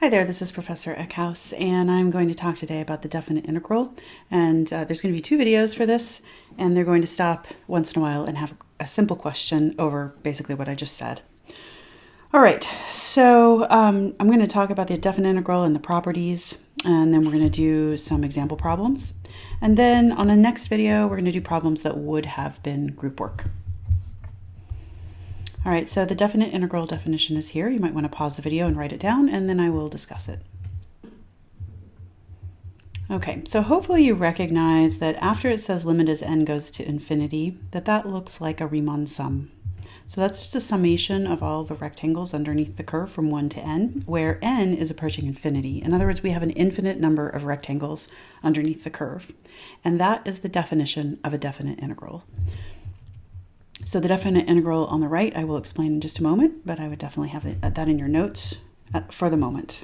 Hi there, this is Professor Eckhouse, and I'm going to talk today about the definite integral. And there's going to be two videos for this, and they're going to stop once in a while and have a simple question over basically what I just said. All right, so I'm going to talk about the definite integral and the properties, and then we're going to do some example problems. And then on the next video, we're going to do problems that would have been group work. All right, so the definite integral definition is here. You might want to pause the video and write it down, and then I will discuss it. Okay, so hopefully you recognize that after it says limit as n goes to infinity, that looks like a Riemann sum. So that's just a summation of all the rectangles underneath the curve from 1 to n, where n is approaching infinity. In other words, we have an infinite number of rectangles underneath the curve. And that is the definition of a definite integral. So the definite integral on the right I will explain in just a moment, but I would definitely have that in your notes for the moment.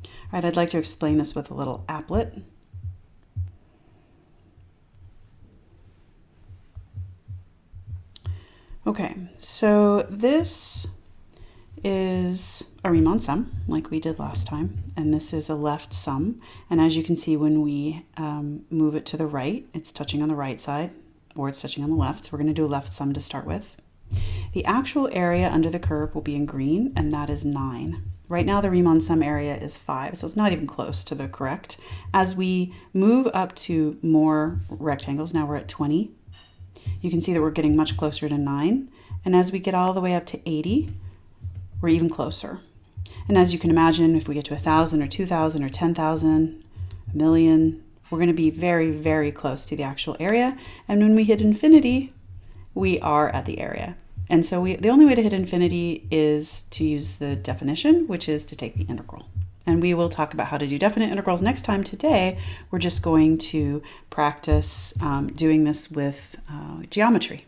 All right, I'd like to explain this with a little applet. Okay, so this is a Riemann sum, like we did last time, and this is a left sum. And as you can see, when we move it to the right, it's touching on the right side, or it's touching on the left, so we're going to do a left sum to start with. The actual area under the curve will be in green, and that is 9. Right now the Riemann sum area is 5, so it's not even close to the correct. As we move up to more rectangles, now we're at 20, you can see that we're getting much closer to 9, and as we get all the way up to 80, we're even closer. And as you can imagine, if we get to 1,000 or 2,000 or 10,000, a million, we're going to be very, very close to the actual area. And when we hit infinity, we are at the area. And so the only way to hit infinity is to use the definition, which is to take the integral. And we will talk about how to do definite integrals next time. Today, we're just going to practice doing this with geometry.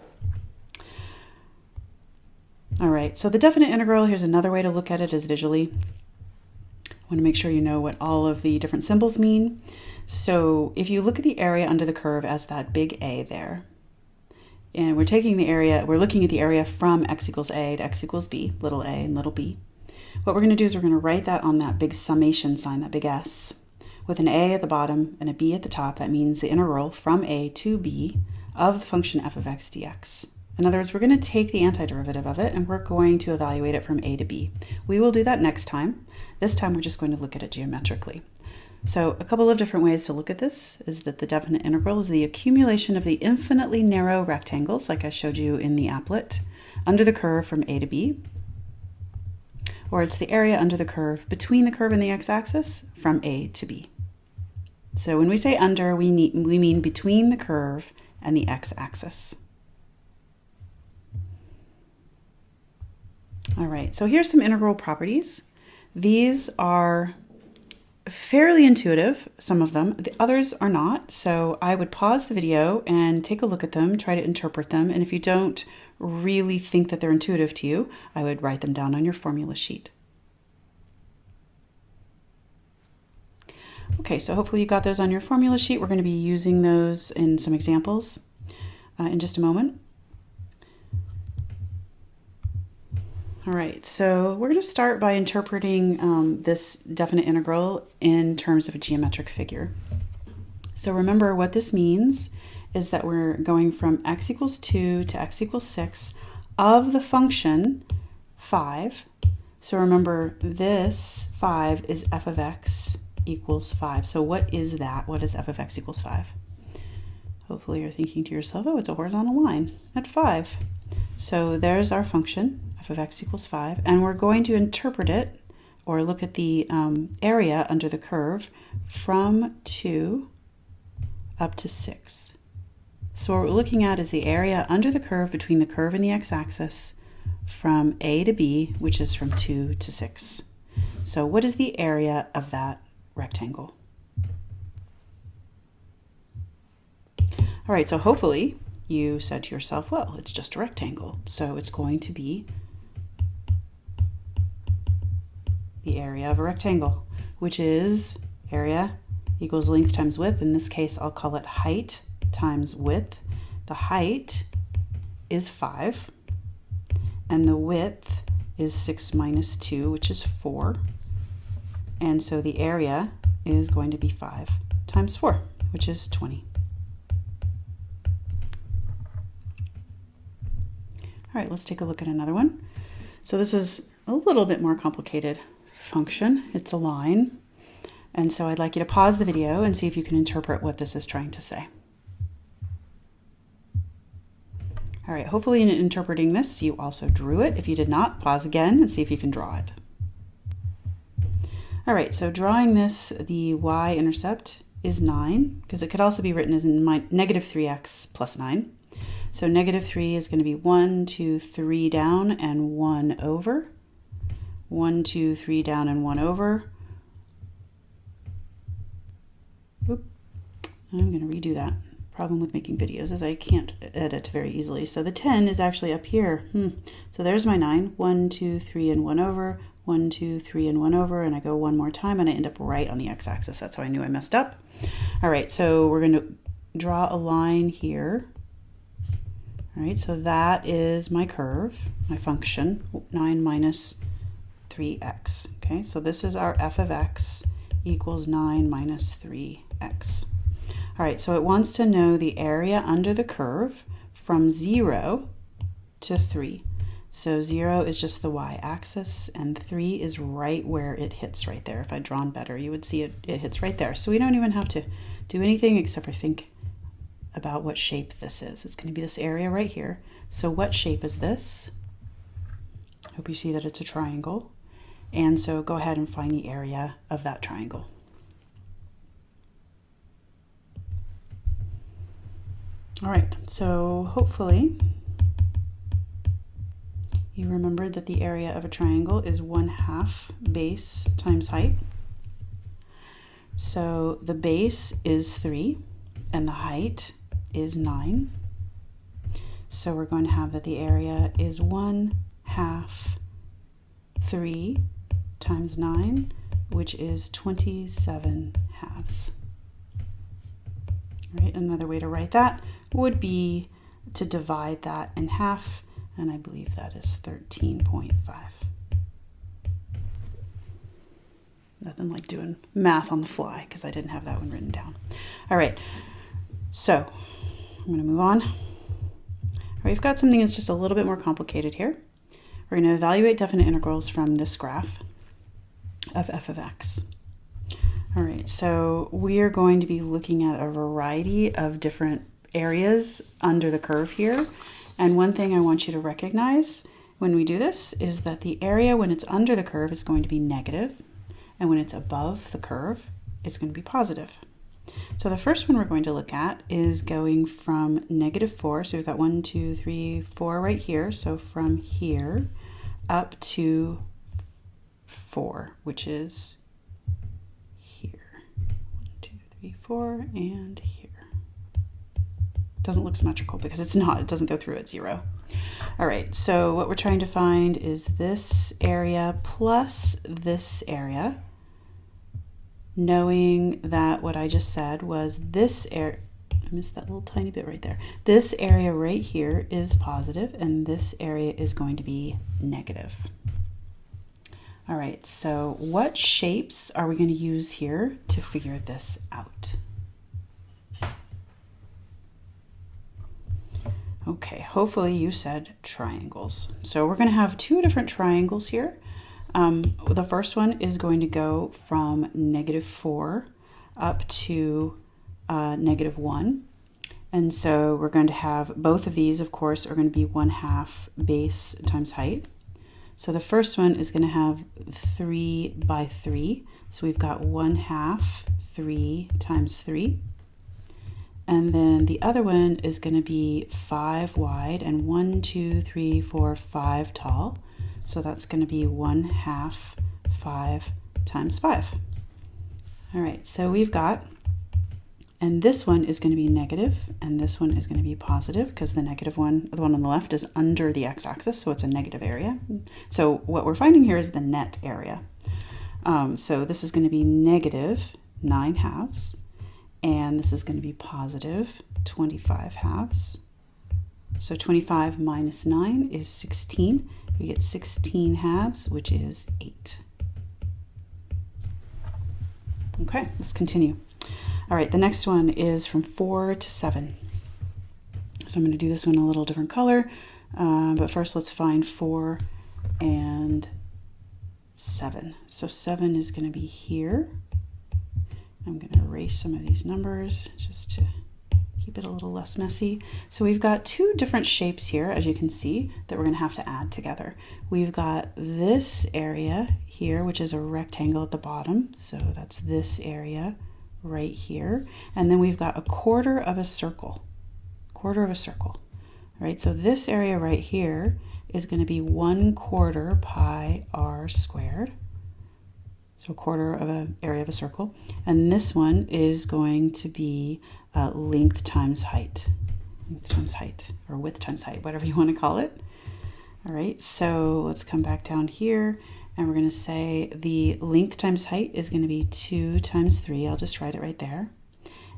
All right, so the definite integral, here's another way to look at it is visually. I want to make sure you know what all of the different symbols mean. So if you look at the area under the curve as that big A there, and we're taking the area, we're looking at the area from x equals A to x equals B, little a and little b. What we're going to do is we're going to write that on that big summation sign, that big S, with an A at the bottom and a B at the top. That means the integral from A to B of the function f of x dx. In other words, we're going to take the antiderivative of it and we're going to evaluate it from A to B. We will do that next time. This time we're just going to look at it geometrically. So a couple of different ways to look at this is that the definite integral is the accumulation of the infinitely narrow rectangles, like I showed you in the applet, under the curve from A to B, or it's the area under the curve between the curve and the x-axis from A to B. So when we say under, we mean between the curve and the x-axis. All right, so here's some integral properties. These are fairly intuitive, some of them. The others are not, so I would pause the video and take a look at them, try to interpret them, and if you don't really think that they're intuitive to you, I would write them down on your formula sheet. Okay, so hopefully you got those on your formula sheet. We're going to be using those in some examples in just a moment. All right, so we're going to start by interpreting this definite integral in terms of a geometric figure. So remember what this means is that we're going from x equals 2 to x equals 6 of the function 5. So remember this 5 is f of x equals 5. So what is that? What is f of x equals 5? Hopefully you're thinking to yourself, oh, it's a horizontal line at 5. So there's our function, f of x equals 5, and we're going to interpret it, or look at the area under the curve from 2 up to 6. So what we're looking at is the area under the curve between the curve and the x-axis from A to B, which is from 2 to 6. So what is the area of that rectangle? All right, so hopefully you said to yourself, well, it's just a rectangle, so it's going to be the area of a rectangle, which is area equals length times width. In this case, I'll call it height times width. The height is 5, and the width is 6 minus 2, which is 4. And so the area is going to be 5 times 4, which is 20. All right, let's take a look at another one. So this is a little bit more complicated function. It's a line. And so I'd like you to pause the video and see if you can interpret what this is trying to say. All right, hopefully in interpreting this, you also drew it. If you did not, pause again and see if you can draw it. All right, so drawing this, the y-intercept is 9, because it could also be written as negative 3x plus 9. So negative 3 is going to be 1, 2, 3 down and 1 over. 1, 2, 3 down and 1 over. Oop. I'm going to redo that. Problem with making videos is I can't edit very easily. So the 10 is actually up here. So there's my 9. 1, 2, 3 and 1 over. 1, 2, 3 and 1 over. And I go one more time and I end up right on the x-axis. That's how I knew I messed up. All right, so we're going to draw a line here. All right, so that is my curve, my function, 9 minus 3x. Okay, so this is our f of x equals 9 minus 3x. All right, so it wants to know the area under the curve from 0 to 3. So 0 is just the y-axis, and 3 is right where it hits right there. If I'd drawn better, you would see it hits right there. So we don't even have to do anything except for think about what shape this is. It's going to be this area right here. So what shape is this? Hope you see that it's a triangle. And so go ahead and find the area of that triangle. All right, so hopefully you remembered that the area of a triangle is 1/2 base times height. So the base is 3 and the height is 9. So we're going to have that the area is 1/2 3 times 9, which is 27 halves. Right, another way to write that would be to divide that in half, and I believe that is 13.5. Nothing like doing math on the fly because I didn't have that one written down. All right, so I'm going to move on. All right, we've got something that's just a little bit more complicated here. We're going to evaluate definite integrals from this graph of f of x. All right, so we are going to be looking at a variety of different areas under the curve here. And one thing I want you to recognize when we do this is that the area when it's under the curve is going to be negative, and when it's above the curve, it's going to be positive. So the first one we're going to look at is going from -4. So we've got 1, 2, 3, 4 right here. So from here up to 4, which is here. 1, 2, 3, 4, and here. Doesn't look symmetrical because it's not. It doesn't go through at 0. All right, so what we're trying to find is this area plus this area, knowing that what I just said was this area, I missed that little tiny bit right there. This area right here is positive, and this area is going to be negative. All right, so what shapes are we going to use here to figure this out? Okay, hopefully you said triangles. So we're going to have 2 different triangles here. The first one is going to go from -4 up to -1. And so we're going to have both of these, of course, are going to be 1/2 base times height. So the first one is going to have 3 by 3. So we've got 1/2 3 times 3. And then the other one is going to be 5 wide and 1, 2, 3, 4, 5 tall. So that's going to be 1/2 5 times 5. All right, so we've got, and this one is going to be negative, and this one is going to be positive because the negative one, the one on the left, is under the x-axis, so it's a negative area. So what we're finding here is the net area. So this is going to be -9 halves. And this is going to be positive 25 halves. So 25 minus 9 is 16. We get 16 halves, which is 8. Okay, let's continue. All right, the next one is from 4 to 7. So I'm going to do this one a little different color, but first let's find 4 and 7. So 7 is going to be here. I'm going to erase some of these numbers just to keep it a little less messy. So we've got two different shapes here, as you can see, that we're going to have to add together. We've got this area here, which is a rectangle at the bottom. So that's this area right here. And then we've got a quarter of a circle. Quarter of a circle. All right, so this area right here is going to be 1/4 pi r squared. So a quarter of an area of a circle. And this one is going to be length times height. Length times height, or width times height, whatever you want to call it. All right, so let's come back down here, and we're going to say the length times height is going to be 2 times 3. I'll just write it right there.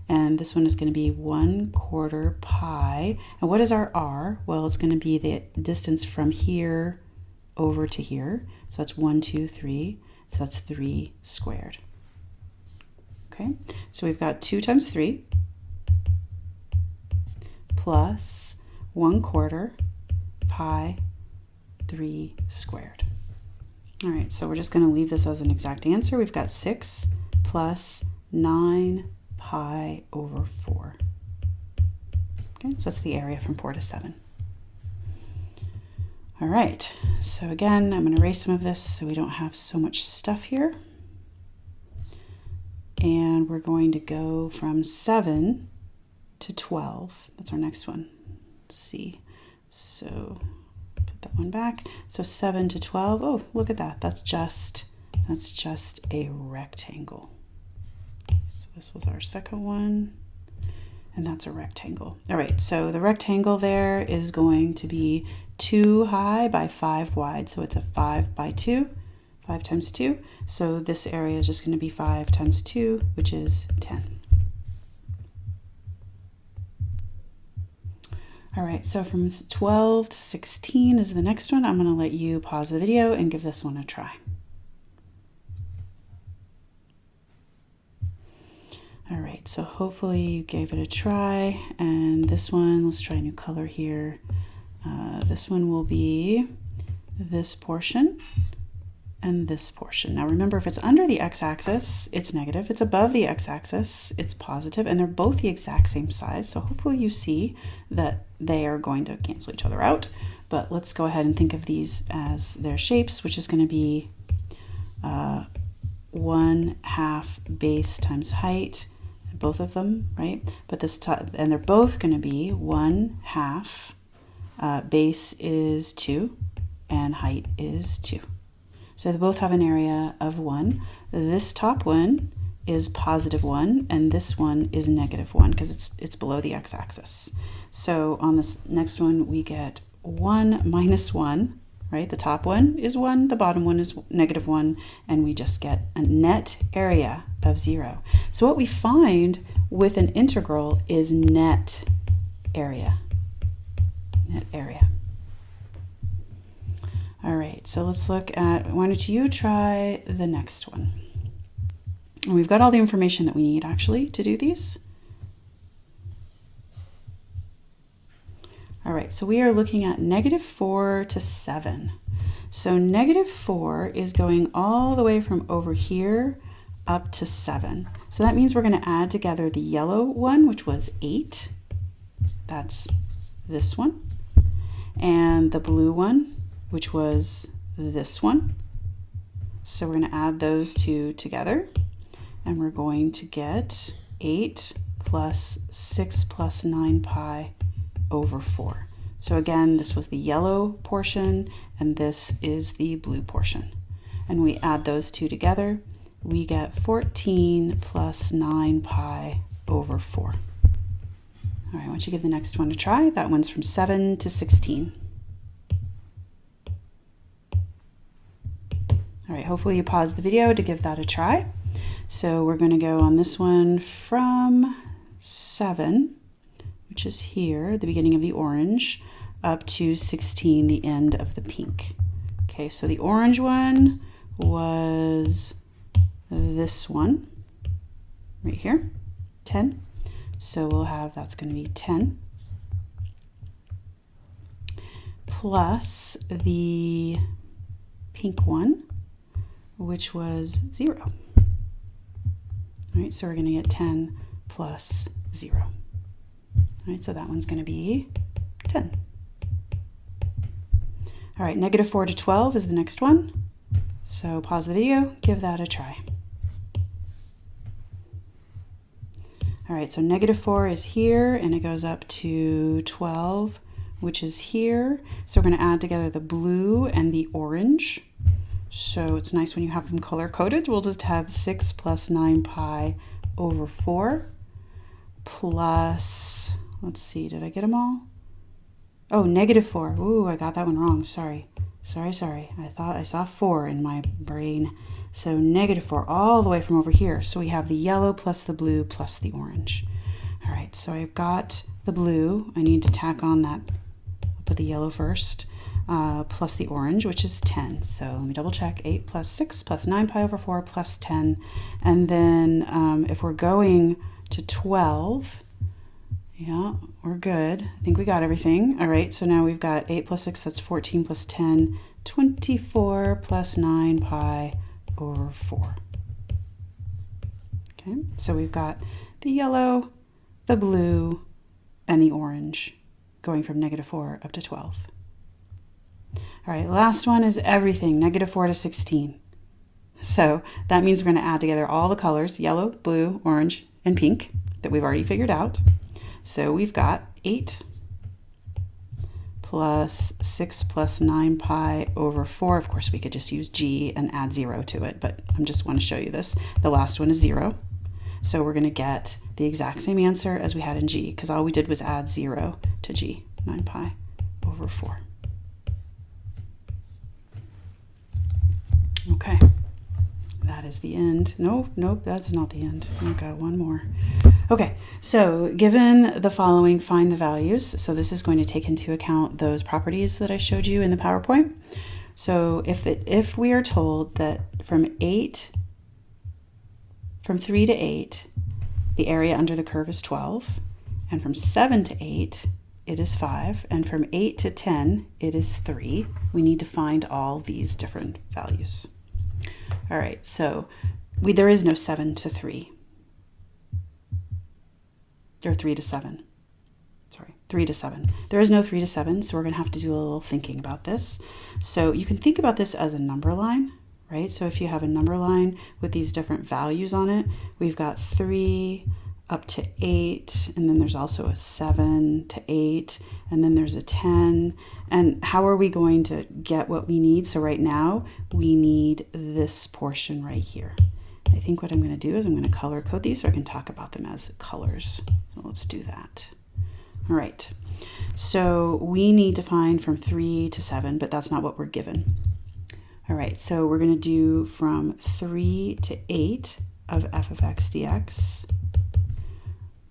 And this one is going to be 1/4 pi. And what is our r? Well, it's going to be the distance from here over to here. So that's 1, 2, 3. So that's 3 squared. Okay, so we've got 2 times 3 plus 1/4 pi 3 squared. All right, so we're just going to leave this as an exact answer. We've got 6 plus 9 pi over 4. Okay, so that's the area from 4 to 7. All right, so again, I'm going to erase some of this so we don't have so much stuff here. And we're going to go from 7 to 12. That's our next one. Let's see. So put that one back. So 7 to 12. Oh, look at that. That's just a rectangle. So this was our second one, and that's a rectangle. All right, so the rectangle there is going to be 2 high by 5 wide. So it's a 5 by 2, 5 times 2. So this area is just going to be 5 times 2, which is 10. All right, so from 12 to 16 is the next one. I'm going to let you pause the video and give this one a try. All right, so hopefully you gave it a try. And this one, let's try a new color here. This one will be this portion and this portion. Now remember, if it's under the x-axis, it's negative. If it's above the x-axis, it's positive, and they're both the exact same size. So hopefully you see that they are going to cancel each other out. But let's go ahead and think of these as their shapes, which is going to be 1/2 base times height, both of them, right? But this and they're both going to be 1/2. Base is 2 and height is 2. So they both have an area of 1. This top one is +1 and this one is -1 because it's below the x-axis. So on this next one we get 1 minus 1, right? The top one is 1, the bottom one is -1, and we just get a net area of 0. So what we find with an integral is net area. Net area. All right, so let's look at, why don't you try the next one? And we've got all the information that we need actually to do these. All right, so we are looking at -4 to 7. So -4 is going all the way from over here up to 7. So that means we're going to add together the yellow one, which was 8. That's this one. And the blue one, which was this one. So we're going to add those two together, and we're going to get 8 plus 6 plus 9 pi over 4. So again, this was the yellow portion, and this is the blue portion. And we add those two together, we get 14 plus 9 pi over 4. All right, why don't you give the next one a try? That one's from 7 to 16. All right, hopefully you paused the video to give that a try. So we're going to go on this one from 7, which is here, the beginning of the orange, up to 16, the end of the pink. Okay, so the orange one was this one. right here, 10. So we'll have, that's going to be 10 plus the pink one, which was 0. All right, so we're going to get 10 plus 0. All right, so that one's going to be 10. All right, -4 to 12 is the next one. So pause the video, give that a try. All right, so -4 is here, and it goes up to 12, which is here. So we're going to add together the blue and the orange. So it's nice when you have them color-coded. We'll just have 6 plus 9 pi over 4 plus, let's see, did I get them all? Oh, -4. Ooh, I got that one wrong. Sorry. I thought I saw 4 in my brain. So -4 all the way from over here. So we have the yellow plus the blue plus the orange. All right, so I've got the blue. I need to tack on that. I'll put the yellow first, plus the orange, which is 10. So let me double check. 8 plus 6 plus 9 pi over 4 plus 10. And then if we're going to 12, yeah, we're good. I think we got everything. All right, so now we've got 8 plus 6, that's 14 plus 10, 24 plus 9 pi over 4. Okay, so we've got the yellow, the blue, and the orange going from -4 up to 12. All right, last one is everything, -4 to 16. So that means we're going to add together all the colors, yellow, blue, orange, and pink that we've already figured out. So we've got 8 plus 6 plus 9 pi over 4. Of course, we could just use g and add 0 to it, but I just want to show you this. The last one is 0. So we're going to get the exact same answer as we had in g, because all we did was add 0 to g, 9 pi over 4. Okay, that is the end. Nope, that's not the end. I've got one more. Okay, so given the following, find the values. So this is going to take into account those properties that I showed you in the PowerPoint. So if we are told that from 3 to 8, the area under the curve is 12, and from 7 to 8, it is 5, and from 8 to 10, it is 3, we need to find all these different values. All right, so there is no 7 to 3. Or 3 to 7. Sorry, 3 to 7. There is no 3 to 7, so we're going to have to do a little thinking about this. So you can think about this as a number line, right? So if you have a number line with these different values on it, we've got 3 up to 8, and then there's also a 7 to 8, and then there's a 10. And how are we going to get what we need? So right now, we need this portion right here. I think what I'm going to do is I'm going to color code these so I can talk about them as colors. So let's do that. All right. So we need to find from 3 to 7, but that's not what we're given. All right. So we're going to do from 3 to 8 of f of x dx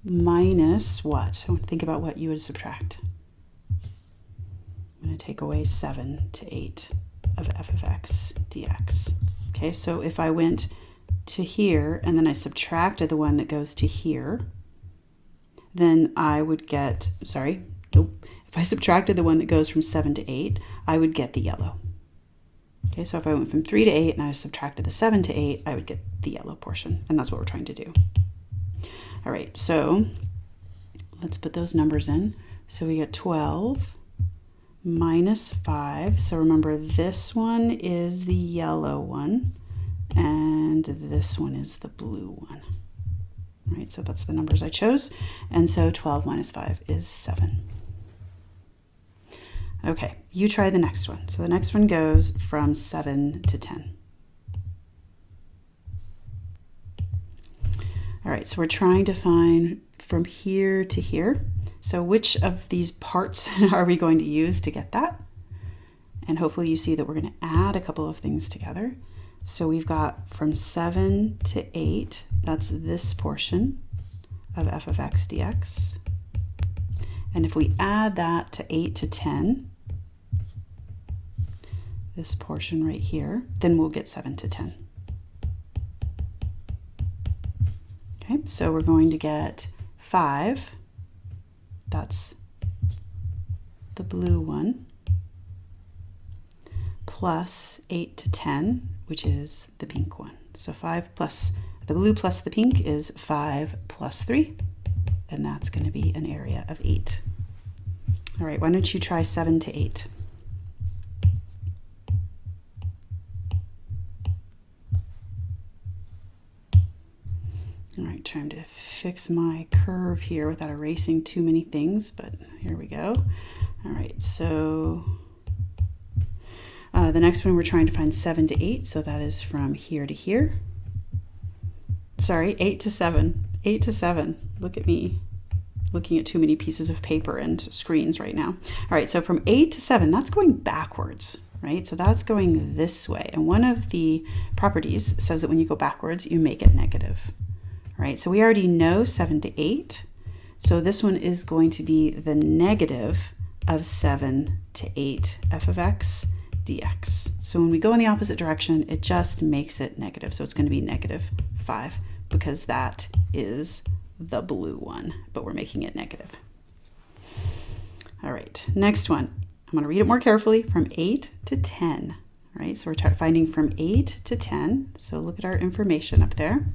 minus what? Think about what you would subtract. I'm going to take away 7 to 8 of f of x dx. Okay. So if I went to here, and then I subtracted the one that goes to here, then I would get, if I subtracted the one that goes from 7 to 8, I would get the yellow. Okay, so if I went from 3 to 8 and I subtracted the 7 to 8, I would get the yellow portion, and that's what we're trying to do. All right, so let's put those numbers in. So we get 12 minus 5. So remember, this one is the yellow one, and this one is the blue one. All right, so that's the numbers I chose. And so 12 minus 5 is 7. Okay, you try the next one. So the next one goes from 7 to 10. All right, so we're trying to find from here to here. So which of these parts are we going to use to get that? And hopefully you see that we're going to add a couple of things together. So we've got from 7 to 8, that's this portion of f of x dx. And if we add that to 8 to 10, this portion right here, then we'll get 7 to 10. Okay, so we're going to get 5, that's the blue one, plus 8 to 10, which is the pink one. So 5 plus the blue plus the pink is 5 plus 3, and that's going to be an area of 8. All right, why don't you try 7 to 8? All right, trying to fix my curve here without erasing too many things, but here we go. All right, so the next one we're trying to find 7 to 8, so that is from here to here. Sorry, 8 to 7. 8 to 7. Look at me looking at too many pieces of paper and screens right now. All right, so from 8 to 7, that's going backwards, right? So that's going this way. And one of the properties says that when you go backwards, you make it negative. All right, so we already know 7 to 8. So this one is going to be the negative of 7 to 8 f of x dx. So when we go in the opposite direction, it just makes it negative. So it's going to be negative 5 because that is the blue one, but we're making it negative. All right, next one. I'm going to read it more carefully from 8 to 10. All right, so we're finding from 8 to 10. So look at our information up there.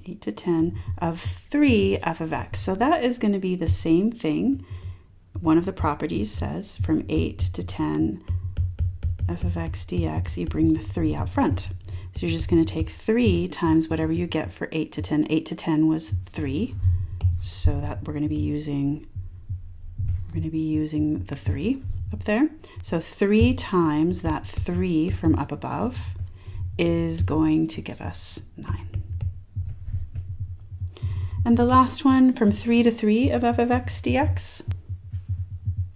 8 to 10 of 3 f of x. So that is going to be the same thing. One of the properties says from 8 to 10 f of x dx, you bring the 3 out front. So you're just going to take 3 times whatever you get for 8 to 10. 8 to 10 was 3. So that we're going to be using the 3 up there. So 3 times that 3 from up above is going to give us 9. And the last one, from 3 to 3 of f of x dx.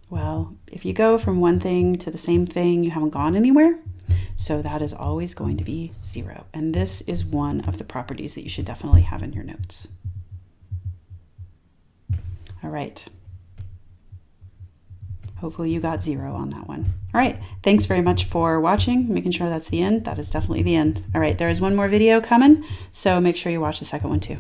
Well, if you go from one thing to the same thing, you haven't gone anywhere. So that is always going to be 0. And this is one of the properties that you should definitely have in your notes. All right. Hopefully you got 0 on that one. All right. Thanks very much for watching, making sure that's the end. That is definitely the end. All right. There is one more video coming, so make sure you watch the second one too.